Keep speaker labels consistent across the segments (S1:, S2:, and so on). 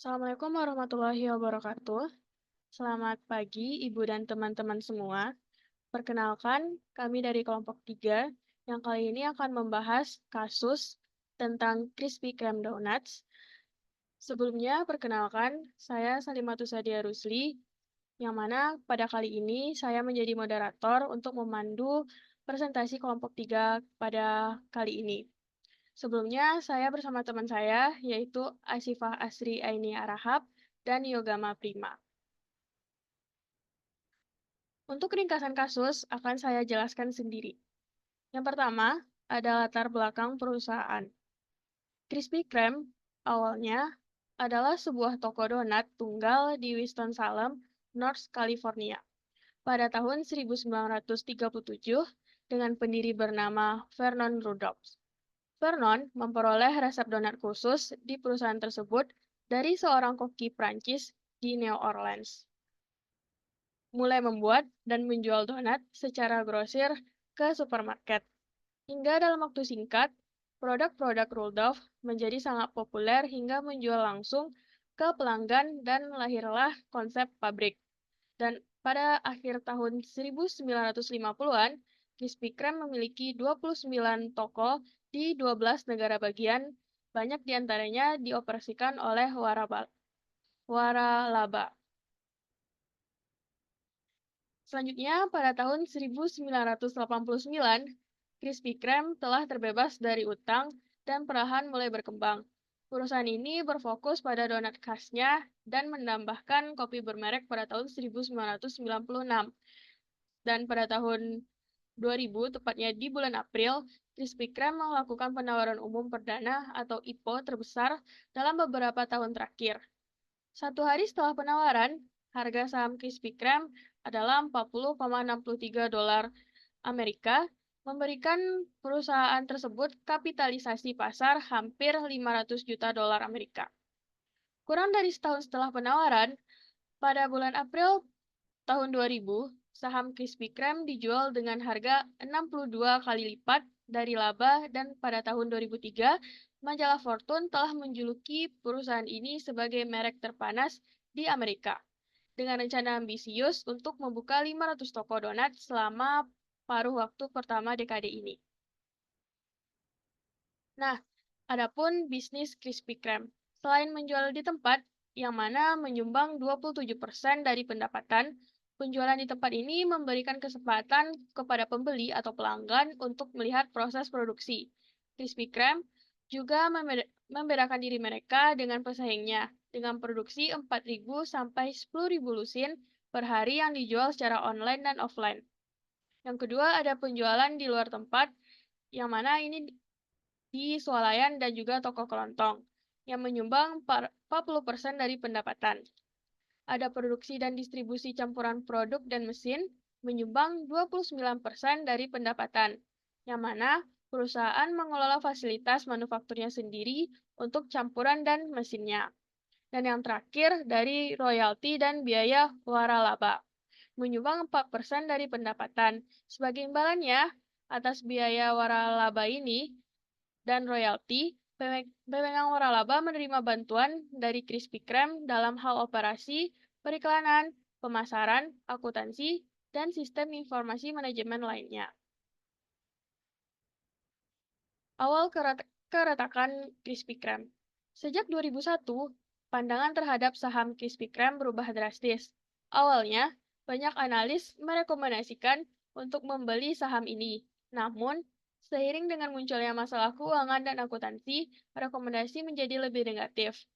S1: Assalamualaikum warahmatullahi wabarakatuh. Selamat pagi, Ibu dan teman-teman semua. Perkenalkan, kami dari kelompok 3 yang kali ini akan membahas kasus tentang Crispy Kreme Donuts. Sebelumnya, perkenalkan, saya Salimatu Sadia Rusli, yang mana pada kali ini saya menjadi moderator untuk memandu presentasi kelompok 3 pada kali ini. Sebelumnya, saya bersama teman saya, yaitu Asifah Asri Aini Arahab dan Yogama Prima. Untuk ringkasan kasus, akan saya jelaskan sendiri. Yang pertama, ada latar belakang perusahaan. Krispy Kreme awalnya adalah sebuah toko donat tunggal di Winston-Salem, North California, pada tahun 1937 dengan pendiri bernama Vernon Rudolph. Vernon memperoleh resep donat khusus di perusahaan tersebut dari seorang koki Prancis di New Orleans. Mulai membuat dan menjual donat secara grosir ke supermarket. Hingga dalam waktu singkat, produk-produk Rudolph menjadi sangat populer hingga menjual langsung ke pelanggan dan lahirlah konsep pabrik. Dan pada akhir tahun 1950-an, Krispy Kreme memiliki 29 toko di 12 negara bagian, banyak diantaranya dioperasikan oleh waralaba. Selanjutnya, pada tahun 1989, Krispy Kreme telah terbebas dari utang dan perlahan mulai berkembang. Perusahaan ini berfokus pada donat khasnya dan menambahkan kopi bermerek pada tahun 1996. Dan pada tahun 2000, tepatnya di bulan April, Krispy Kreme melakukan penawaran umum perdana atau IPO terbesar dalam beberapa tahun terakhir. Satu hari setelah penawaran, harga saham Krispy Kreme adalah 40,63 dolar Amerika, memberikan perusahaan tersebut kapitalisasi pasar hampir 500 juta dolar Amerika. Kurang dari setahun setelah penawaran, pada bulan April tahun 2000, saham Krispy Kreme dijual dengan harga 62 kali lipat dari laba dan pada tahun 2003, majalah Fortune telah menjuluki perusahaan ini sebagai merek terpanas di Amerika, dengan rencana ambisius untuk membuka 500 toko donat selama paruh waktu pertama dekade ini. Nah, adapun bisnis Krispy Kreme, selain menjual di tempat, yang mana menyumbang 27% dari pendapatan, penjualan di tempat ini memberikan kesempatan kepada pembeli atau pelanggan untuk melihat proses produksi. Krispy Kreme juga membedakan diri mereka dengan pesaingnya, dengan produksi 4.000 sampai 10.000 lusin per hari yang dijual secara online dan offline. Yang kedua ada penjualan di luar tempat, yang mana ini di swalayan dan juga toko kelontong, yang menyumbang 40% dari pendapatan. Ada produksi dan distribusi campuran produk dan mesin, menyumbang 29% dari pendapatan, yang mana perusahaan mengelola fasilitas manufakturnya sendiri untuk campuran dan mesinnya. Dan yang terakhir dari royalti dan biaya waralaba, menyumbang 4% dari pendapatan. Sebagai imbalannya, atas biaya waralaba ini dan royalti, pemegang waralaba menerima bantuan dari Krispy Kreme dalam hal operasi, periklanan, pemasaran, akuntansi, dan sistem informasi manajemen lainnya. Awal keretakan Krispy Kreme. Sejak 2001, pandangan terhadap saham Krispy Kreme berubah drastis. Awalnya, banyak analis merekomendasikan untuk membeli saham ini. Namun, seiring dengan munculnya masalah keuangan dan akuntansi, rekomendasi menjadi lebih negatif.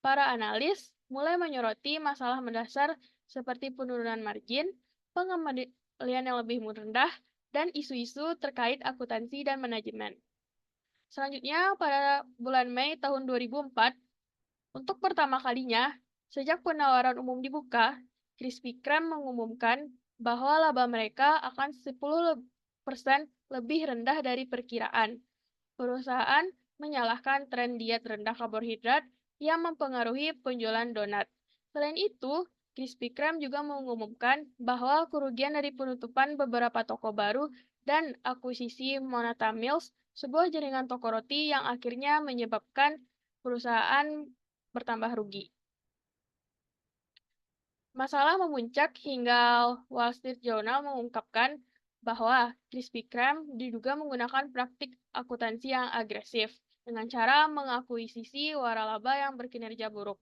S1: Para analis mulai menyoroti masalah mendasar seperti penurunan margin, pengembalian yang lebih rendah, dan isu-isu terkait akuntansi dan manajemen. Selanjutnya, pada bulan Mei tahun 2004, untuk pertama kalinya, sejak penawaran umum dibuka, Krispy Kreme mengumumkan bahwa laba mereka akan 10% lebih rendah dari perkiraan. Perusahaan menyalahkan tren diet rendah karbohidrat yang mempengaruhi penjualan donat. Selain itu, Krispy Kreme juga mengumumkan bahwa kerugian dari penutupan beberapa toko baru dan akuisisi Monata Mills, sebuah jaringan toko roti yang akhirnya menyebabkan perusahaan bertambah rugi. Masalah memuncak hingga Wall Street Journal mengungkapkan bahwa Krispy Kreme diduga menggunakan praktik akuntansi yang agresif dengan cara mengakuisisi waralaba yang berkinerja buruk.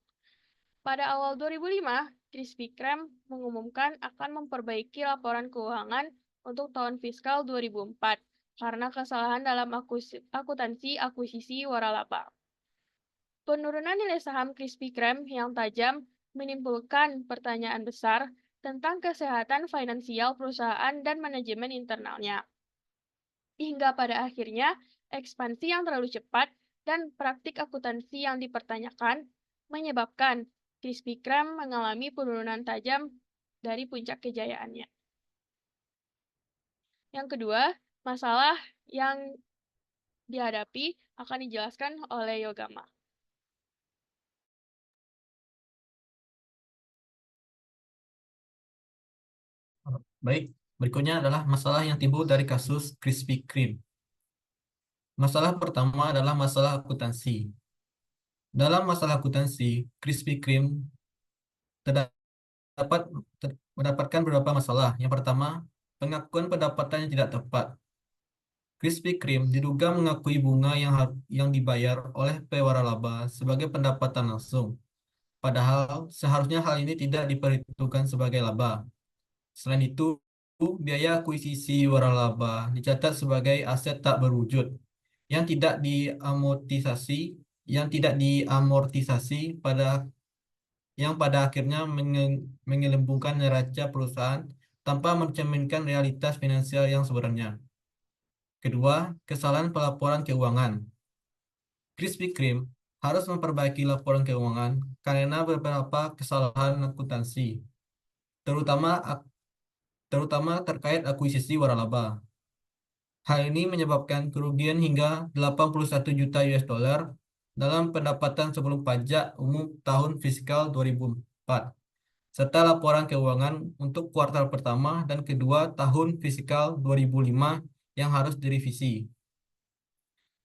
S1: Pada awal 2005, Krispy Kreme mengumumkan akan memperbaiki laporan keuangan untuk tahun fiskal 2004 karena kesalahan dalam akuntansi akuisisi waralaba. Penurunan nilai saham Krispy Kreme yang tajam menimbulkan pertanyaan besar tentang kesehatan finansial perusahaan dan manajemen internalnya. Hingga pada akhirnya, ekspansi yang terlalu cepat dan praktik akuntansi yang dipertanyakan menyebabkan Krispy Kreme mengalami penurunan tajam dari puncak kejayaannya. Yang kedua, masalah yang dihadapi akan dijelaskan oleh Yogama.
S2: Baik, berikutnya adalah masalah yang timbul dari kasus Krispy Kreme. Masalah pertama adalah masalah akuntansi. Dalam masalah akuntansi, Krispy Kreme mendapatkan beberapa masalah. Yang pertama, pengakuan pendapatan yang tidak tepat. Krispy Kreme diduga mengakui bunga yang dibayar oleh pewaralaba sebagai pendapatan langsung. Padahal seharusnya hal ini tidak diperhitungkan sebagai laba. Selain itu, biaya akuisisi waralaba dicatat sebagai aset tak berwujud yang tidak diamortisasi pada akhirnya menggelembungkan neraca perusahaan tanpa mencerminkan realitas finansial yang sebenarnya. Kedua, kesalahan pelaporan keuangan. Krispy Kreme harus memperbaiki laporan keuangan karena beberapa kesalahan akuntansi, terutama terutama terkait akuisisi waralaba. Hal ini menyebabkan kerugian hingga 81 juta US dollar dalam pendapatan sebelum pajak umum tahun fiskal 2004, serta laporan keuangan untuk kuartal pertama dan kedua tahun fiskal 2005 yang harus direvisi.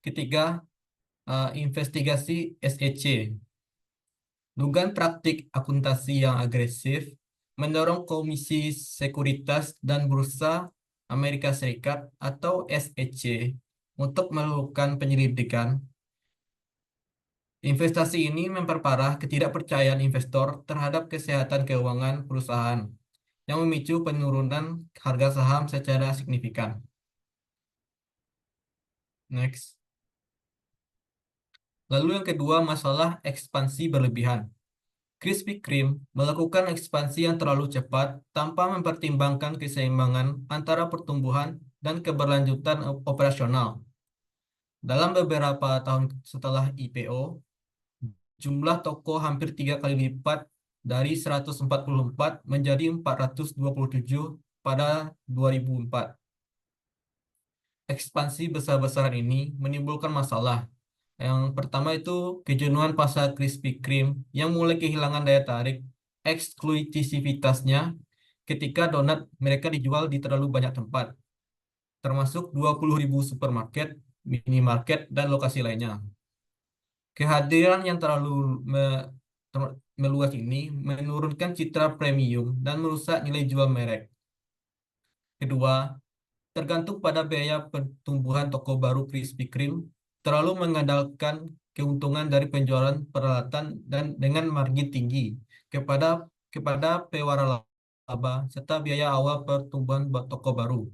S2: Ketiga, investigasi SEC. Dugaan praktik akuntansi yang agresif mendorong Komisi Sekuritas dan Bursa Amerika Serikat atau SEC untuk melakukan penyelidikan. Investasi ini memperparah ketidakpercayaan investor terhadap kesehatan keuangan perusahaan yang memicu penurunan harga saham secara signifikan. Next. Lalu yang kedua, masalah ekspansi berlebihan. Krispy Kreme melakukan ekspansi yang terlalu cepat tanpa mempertimbangkan keseimbangan antara pertumbuhan dan keberlanjutan operasional. Dalam beberapa tahun setelah IPO, jumlah toko hampir 3 kali lipat dari 144 menjadi 427 pada 2004. Ekspansi besar-besaran ini menimbulkan masalah. Yang pertama itu kejenuhan pasar Krispy Kreme yang mulai kehilangan daya tarik eksklusivitasnya ketika donat mereka dijual di terlalu banyak tempat, termasuk 20.000 supermarket, minimarket, dan lokasi lainnya. Kehadiran yang terlalu meluas ini menurunkan citra premium dan merusak nilai jual merek. Kedua, tergantung pada biaya pertumbuhan toko baru Krispy Kreme, terlalu mengandalkan keuntungan dari penjualan peralatan dan dengan margin tinggi kepada pewaralaba serta biaya awal pertumbuhan toko baru.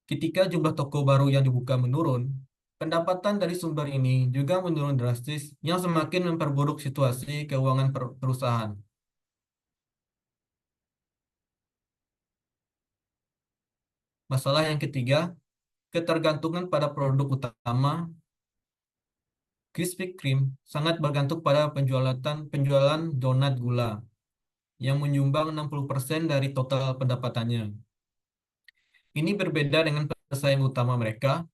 S2: Ketika jumlah toko baru yang dibuka menurun, pendapatan dari sumber ini juga menurun drastis yang semakin memperburuk situasi keuangan perusahaan. Masalah yang ketiga, ketergantungan pada produk utama. Krispy Kreme sangat bergantung pada penjualan donat gula yang menyumbang 60% dari total pendapatannya. Ini berbeda dengan pesaing utama mereka,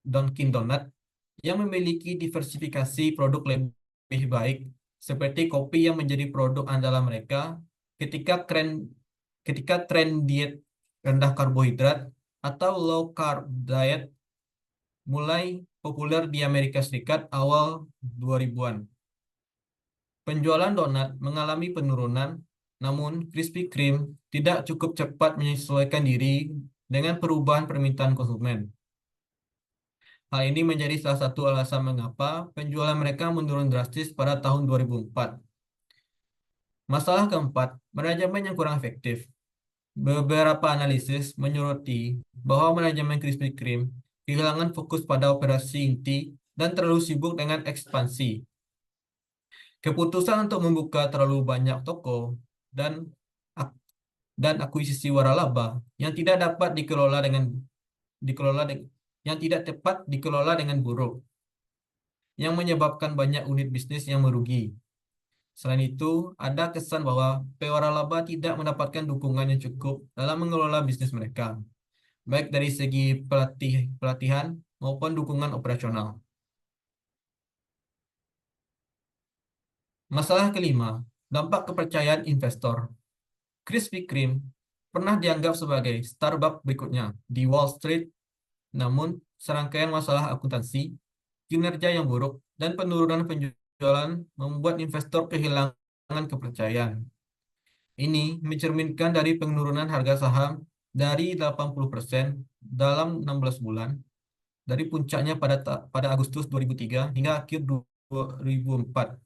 S2: Dunkin' Donut, yang memiliki diversifikasi produk lebih baik, seperti kopi yang menjadi produk andalan mereka ketika tren diet rendah karbohidrat atau low carb diet mulai populer di Amerika Serikat awal 2000-an. Penjualan donat mengalami penurunan, namun Krispy Kreme tidak cukup cepat menyesuaikan diri dengan perubahan permintaan konsumen. Hal ini menjadi salah satu alasan mengapa penjualan mereka menurun drastis pada tahun 2004. Masalah keempat, manajemen yang kurang efektif. Beberapa analisis menyoroti bahwa manajemen Krispy Kreme kehilangan fokus pada operasi inti dan terlalu sibuk dengan ekspansi. Keputusan untuk membuka terlalu banyak toko dan ak- dan akuisisi waralaba yang tidak dapat dikelola de- yang tidak tepat dikelola dengan buruk, yang menyebabkan banyak unit bisnis yang merugi. Selain itu, ada kesan bahwa waralaba tidak mendapatkan dukungan yang cukup dalam mengelola bisnis mereka, baik dari segi pelatihan maupun dukungan operasional. Masalah kelima, dampak kepercayaan investor. Krispy Kreme pernah dianggap sebagai Starbucks berikutnya di Wall Street, namun serangkaian masalah akuntansi, kinerja yang buruk, dan penurunan penjualan membuat investor kehilangan kepercayaan. Ini mencerminkan dari penurunan harga saham dari 80% dalam 16 bulan, dari puncaknya pada Agustus 2003 hingga akhir 2004.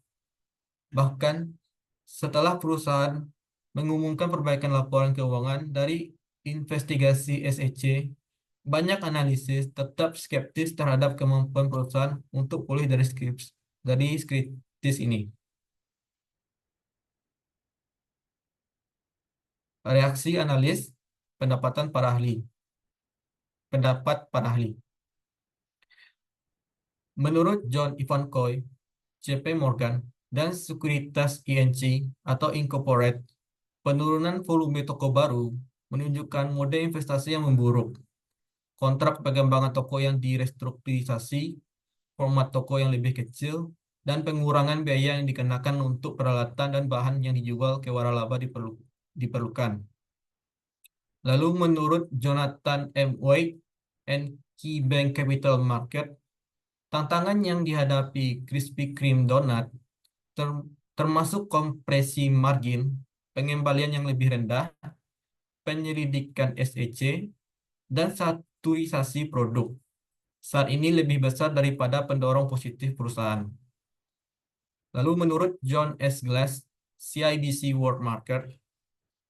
S2: Bahkan setelah perusahaan mengumumkan perbaikan laporan keuangan dari investigasi SEC, banyak analisis tetap skeptis terhadap kemampuan perusahaan untuk pulih dari kritis ini. Reaksi analis, pendapatan para ahli. Pendapat para ahli. Menurut John Ivankoe, JP Morgan, dan Sekuritas INC atau Incorporate, penurunan volume toko baru menunjukkan mode investasi yang memburuk. Kontrak pengembangan toko yang direstrukturisasi, format toko yang lebih kecil, dan pengurangan biaya yang dikenakan untuk peralatan dan bahan yang dijual ke waralaba diperlukan. Lalu menurut Jonathan M. White and KeyBank Capital Market, tantangan yang dihadapi Krispy Kreme Donut termasuk kompresi margin, pengembalian yang lebih rendah, penyelidikan SEC, dan saturisasi produk. Saat ini lebih besar daripada pendorong positif perusahaan. Lalu menurut John S. Glass, CIBC World Market,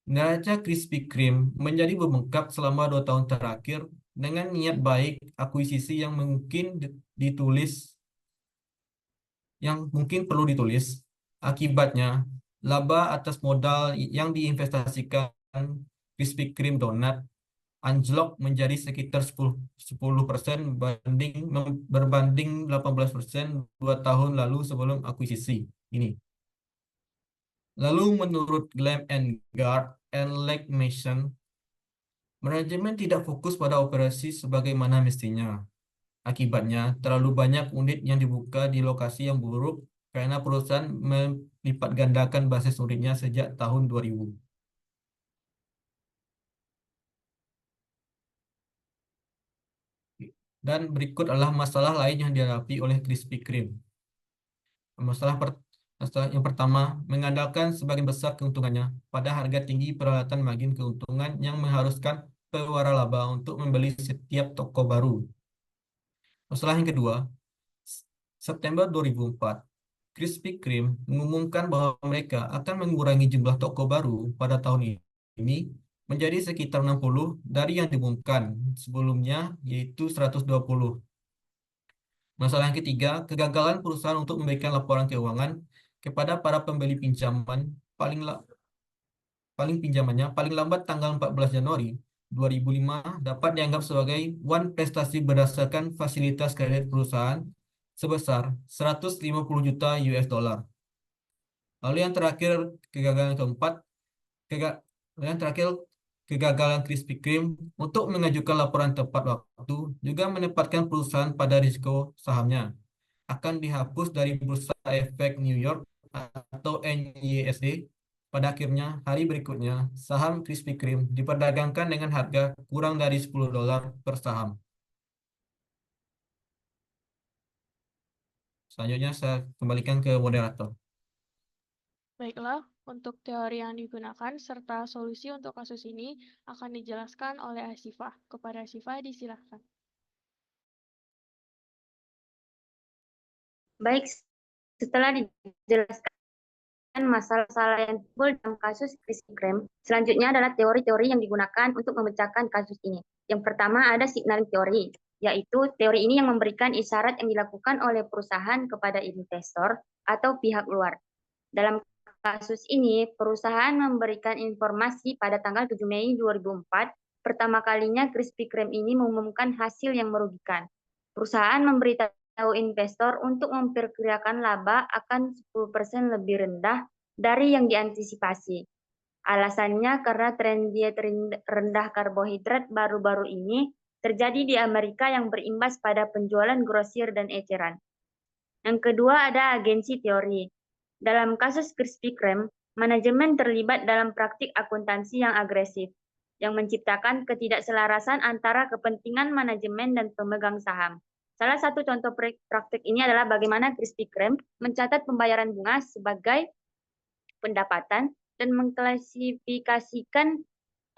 S2: neraca Krispy Kreme menjadi membengkak selama 2 tahun terakhir dengan niat baik akuisisi ditulis yang mungkin perlu ditulis. Akibatnya, laba atas modal yang diinvestasikan Krispy Kreme Donut anjlok menjadi sekitar 10% berbanding 18% 2 tahun lalu sebelum akuisisi ini. Lalu menurut Glam and Gard and Lake Mason, manajemen tidak fokus pada operasi sebagaimana mestinya. Akibatnya, terlalu banyak unit yang dibuka di lokasi yang buruk karena perusahaan melipat gandakan basis unitnya sejak tahun 2000. Dan berikut adalah masalah lain yang dihadapi oleh Krispy Kreme. Masalah, per, masalah yang pertama, mengandalkan sebagian besar keuntungannya pada harga tinggi peralatan margin keuntungan yang mengharuskan pewaralaba untuk membeli setiap toko baru. Masalah yang kedua, September 2004, Krispy Kreme mengumumkan bahwa mereka akan mengurangi jumlah toko baru pada tahun ini menjadi sekitar 60 dari yang diumumkan sebelumnya, yaitu 120. Masalah yang ketiga, kegagalan perusahaan untuk memberikan laporan keuangan kepada para pembeli paling pinjamannya paling lambat tanggal 14 Januari 2005 dapat dianggap sebagai prestasi berdasarkan fasilitas kredit perusahaan sebesar 150 juta US dollar. Lalu yang terakhir, kegagalan keempat, kega- yang terakhir kegagalan Krispy Kreme untuk mengajukan laporan tepat waktu juga menempatkan perusahaan pada risiko sahamnya akan dihapus dari Bursa Efek New York atau NYSE. Pada akhirnya, hari berikutnya, saham Krispy Kreme diperdagangkan dengan harga kurang dari $10 per saham. Selanjutnya, saya kembalikan ke moderator.
S1: Baiklah, untuk teori yang digunakan serta solusi untuk kasus ini akan dijelaskan oleh Asifah. Kepada Asifah disilahkan.
S3: Baik, setelah dijelaskan masalah-masalah yang timbul dalam kasus Krispy Kreme, selanjutnya adalah teori-teori yang digunakan untuk memecahkan kasus ini. Yang pertama ada signaling teori, yaitu teori ini yang memberikan isyarat yang dilakukan oleh perusahaan kepada investor atau pihak luar. Dalam kasus ini, perusahaan memberikan informasi pada tanggal 7 Mei 2004, pertama kalinya Krispy Kreme ini mengumumkan hasil yang merugikan. Perusahaan memberitahu investor untuk memperkirakan laba akan 10% lebih rendah dari yang diantisipasi. Alasannya karena tren diet rendah karbohidrat baru-baru ini terjadi di Amerika yang berimbas pada penjualan grosir dan eceran. Yang kedua ada agensi teori. Dalam kasus Krispy Kreme, manajemen terlibat dalam praktik akuntansi yang agresif, yang menciptakan ketidakselarasan antara kepentingan manajemen dan pemegang saham. Salah satu contoh praktik ini adalah bagaimana Krispy Kreme mencatat pembayaran bunga sebagai pendapatan dan mengklasifikasikan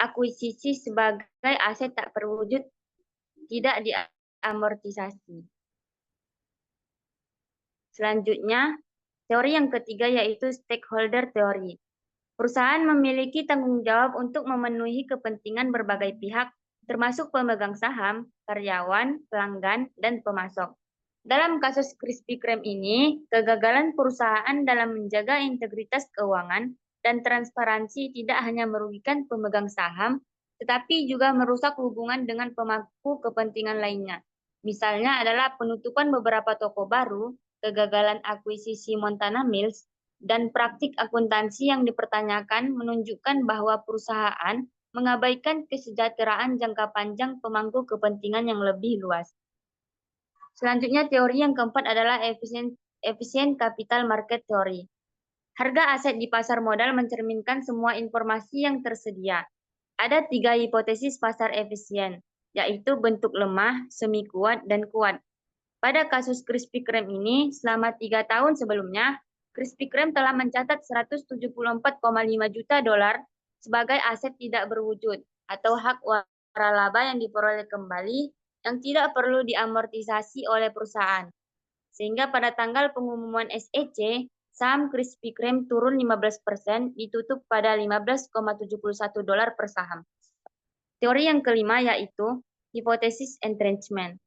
S3: akuisisi sebagai aset tak berwujud tidak diamortisasi. Selanjutnya, teori yang ketiga yaitu stakeholder teori. Perusahaan memiliki tanggung jawab untuk memenuhi kepentingan berbagai pihak, termasuk pemegang saham, karyawan, pelanggan, dan pemasok. Dalam kasus Krispy Kreme ini, kegagalan perusahaan dalam menjaga integritas keuangan dan transparansi tidak hanya merugikan pemegang saham, tetapi juga merusak hubungan dengan pemangku kepentingan lainnya. Misalnya adalah penutupan beberapa toko baru, kegagalan akuisisi Montana Mills, dan praktik akuntansi yang dipertanyakan menunjukkan bahwa perusahaan mengabaikan kesejahteraan jangka panjang pemangku kepentingan yang lebih luas. Selanjutnya, teori yang keempat adalah efisien capital market theory. Harga aset di pasar modal mencerminkan semua informasi yang tersedia. Ada 3 hipotesis pasar efisien, yaitu bentuk lemah, semi kuat, dan kuat. Pada kasus Krispy Kreme ini, selama 3 tahun sebelumnya, Krispy Kreme telah mencatat 174,5 juta dolar sebagai aset tidak berwujud atau hak waralaba yang diperoleh kembali yang tidak perlu diamortisasi oleh perusahaan. Sehingga pada tanggal pengumuman SEC, saham Krispy Kreme turun 15%, ditutup pada 15,71 dolar per saham. Teori yang kelima yaitu hipotesis entrenchment.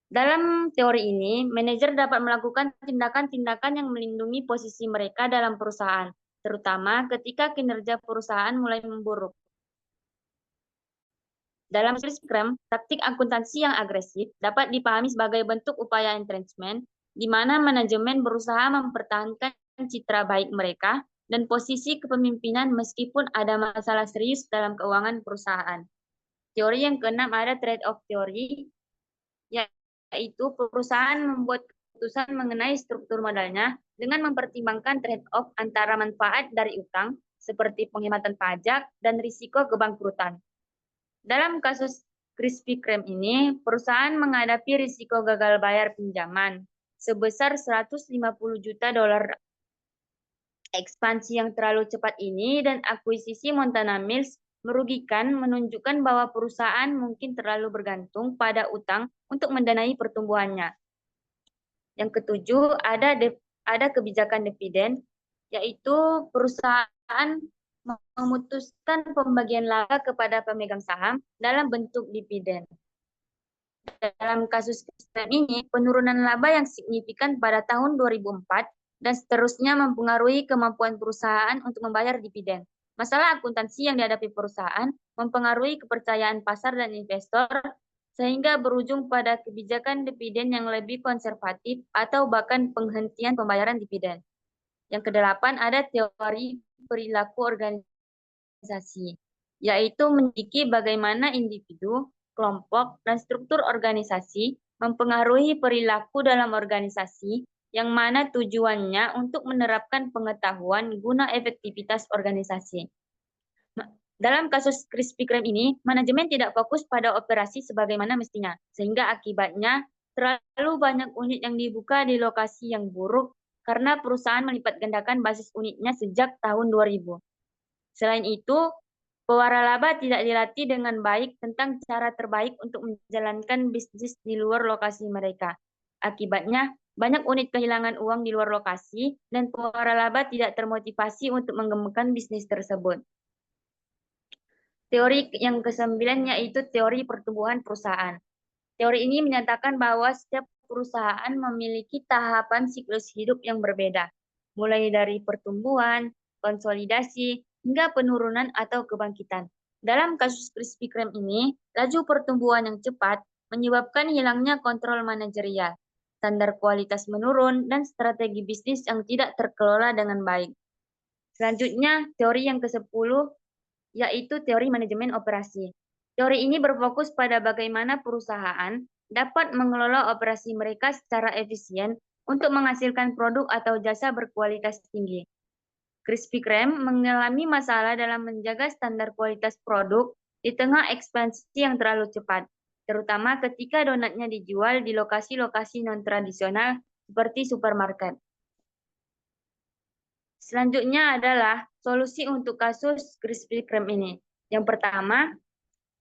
S3: Dalam teori ini, manajer dapat melakukan tindakan-tindakan yang melindungi posisi mereka dalam perusahaan, terutama ketika kinerja perusahaan mulai memburuk. Dalam Krispy Kreme, praktik akuntansi yang agresif dapat dipahami sebagai bentuk upaya entrenchment, di mana manajemen berusaha mempertahankan citra baik mereka dan posisi kepemimpinan meskipun ada masalah serius dalam keuangan perusahaan. Teori yang keenam ada trade-off teori, yaitu perusahaan membuat keputusan mengenai struktur modalnya dengan mempertimbangkan trade-off antara manfaat dari utang, seperti penghematan pajak, dan risiko kebangkrutan. Dalam kasus Krispy Kreme ini, perusahaan menghadapi risiko gagal bayar pinjaman sebesar 150 juta dolar. Ekspansi yang terlalu cepat ini dan akuisisi Montana Mills merugikan, menunjukkan bahwa perusahaan mungkin terlalu bergantung pada utang untuk mendanai pertumbuhannya. Yang ketujuh, ada kebijakan dividen, yaitu perusahaan memutuskan pembagian laba kepada pemegang saham dalam bentuk dividen. Dalam kasus ini, penurunan laba yang signifikan pada tahun 2004 dan seterusnya mempengaruhi kemampuan perusahaan untuk membayar dividen. Masalah akuntansi yang dihadapi perusahaan mempengaruhi kepercayaan pasar dan investor, sehingga berujung pada kebijakan dividen yang lebih konservatif atau bahkan penghentian pembayaran dividen. Yang kedelapan ada teori perilaku organisasi, yaitu menyelidiki bagaimana individu, kelompok, dan struktur organisasi mempengaruhi perilaku dalam organisasi yang mana tujuannya untuk menerapkan pengetahuan guna efektivitas organisasi. Dalam kasus Krispy Kreme ini, manajemen tidak fokus pada operasi sebagaimana mestinya, sehingga akibatnya terlalu banyak unit yang dibuka di lokasi yang buruk karena perusahaan melipat gandakan basis unitnya sejak tahun 2000. Selain itu, pewaralaba tidak dilatih dengan baik tentang cara terbaik untuk menjalankan bisnis di luar lokasi mereka. Akibatnya, banyak unit kehilangan uang di luar lokasi dan pewaralaba tidak termotivasi untuk mengembangkan bisnis tersebut. Teori yang kesembilan yaitu teori pertumbuhan perusahaan. Teori ini menyatakan bahwa setiap perusahaan memiliki tahapan siklus hidup yang berbeda, mulai dari pertumbuhan, konsolidasi, hingga penurunan atau kebangkitan. Dalam kasus Krispy Kreme ini, laju pertumbuhan yang cepat menyebabkan hilangnya kontrol manajerial, standar kualitas menurun, dan strategi bisnis yang tidak terkelola dengan baik. Selanjutnya, teori yang ke-10 yaitu teori manajemen operasi. Teori ini berfokus pada bagaimana perusahaan dapat mengelola operasi mereka secara efisien untuk menghasilkan produk atau jasa berkualitas tinggi. Krispy Kreme mengalami masalah dalam menjaga standar kualitas produk di tengah ekspansi yang terlalu cepat, terutama ketika donatnya dijual di lokasi-lokasi non-tradisional seperti supermarket. Selanjutnya adalah solusi untuk kasus Krispy Kreme ini. Yang pertama,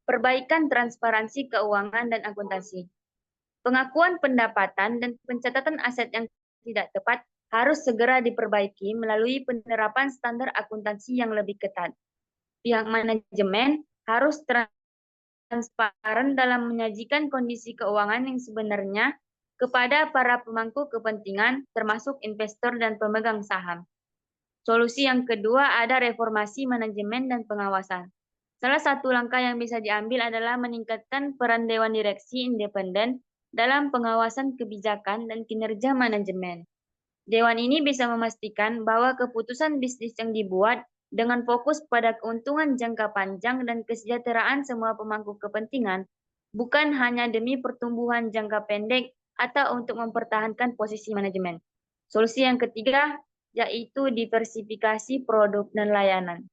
S3: perbaikan transparansi keuangan dan akuntansi. Pengakuan pendapatan dan pencatatan aset yang tidak tepat harus segera diperbaiki melalui penerapan standar akuntansi yang lebih ketat. Pihak manajemen harus transparan dalam menyajikan kondisi keuangan yang sebenarnya kepada para pemangku kepentingan, termasuk investor dan pemegang saham. Solusi yang kedua ada reformasi manajemen dan pengawasan. Salah satu langkah yang bisa diambil adalah meningkatkan peran Dewan Direksi Independen dalam pengawasan kebijakan dan kinerja manajemen. Dewan ini bisa memastikan bahwa keputusan bisnis yang dibuat dengan fokus pada keuntungan jangka panjang dan kesejahteraan semua pemangku kepentingan, bukan hanya demi pertumbuhan jangka pendek atau untuk mempertahankan posisi manajemen. Solusi yang ketiga yaitu diversifikasi produk dan layanan.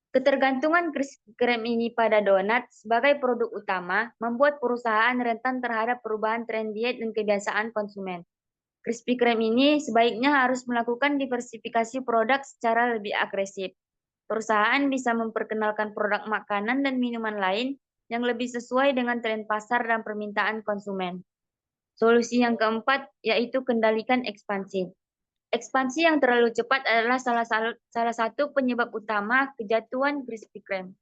S3: Ketergantungan Krispy Kreme ini pada donat sebagai produk utama membuat perusahaan rentan terhadap perubahan tren diet dan kebiasaan konsumen. Krispy Kreme ini sebaiknya harus melakukan diversifikasi produk secara lebih agresif. Perusahaan bisa memperkenalkan produk makanan dan minuman lain yang lebih sesuai dengan tren pasar dan permintaan konsumen. Solusi yang keempat yaitu kendalikan ekspansi. Ekspansi yang terlalu cepat adalah salah satu penyebab utama kejatuhan Krispy Kreme.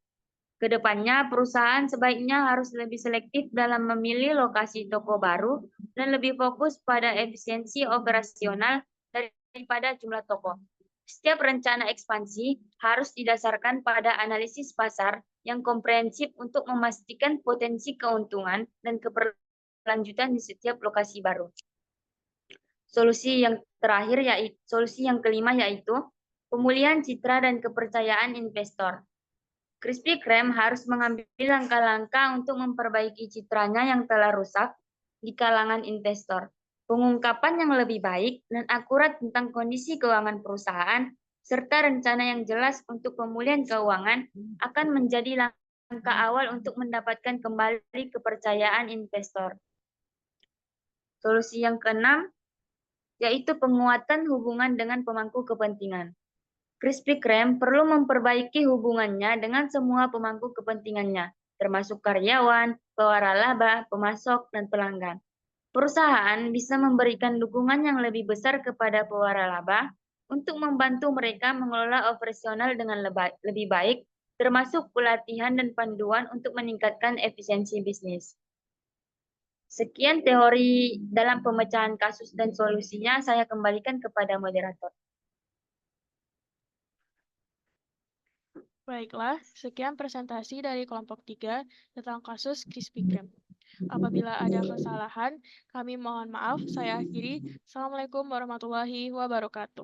S3: Kedepannya, perusahaan sebaiknya harus lebih selektif dalam memilih lokasi toko baru dan lebih fokus pada efisiensi operasional daripada jumlah toko. Setiap rencana ekspansi harus didasarkan pada analisis pasar yang komprehensif untuk memastikan potensi keuntungan dan keberlanjutan di setiap lokasi baru. Solusi yang kelima yaitu pemulihan citra dan kepercayaan investor. Krispy Kreme harus mengambil langkah-langkah untuk memperbaiki citranya yang telah rusak di kalangan investor. Pengungkapan yang lebih baik dan akurat tentang kondisi keuangan perusahaan serta rencana yang jelas untuk pemulihan keuangan akan menjadi langkah awal untuk mendapatkan kembali kepercayaan investor. Solusi yang keenam yaitu penguatan hubungan dengan pemangku kepentingan. Krispy Kreme perlu memperbaiki hubungannya dengan semua pemangku kepentingannya, termasuk karyawan, pewaralaba, pemasok, dan pelanggan. Perusahaan bisa memberikan dukungan yang lebih besar kepada pewaralaba untuk membantu mereka mengelola operasional dengan lebih baik, termasuk pelatihan dan panduan untuk meningkatkan efisiensi bisnis. Sekian teori dalam pemecahan kasus dan solusinya, saya kembalikan kepada moderator.
S1: Baiklah, sekian presentasi dari kelompok 3 tentang kasus Krispy Kreme. Apabila ada kesalahan, kami mohon maaf. Saya akhiri. Assalamualaikum warahmatullahi wabarakatuh.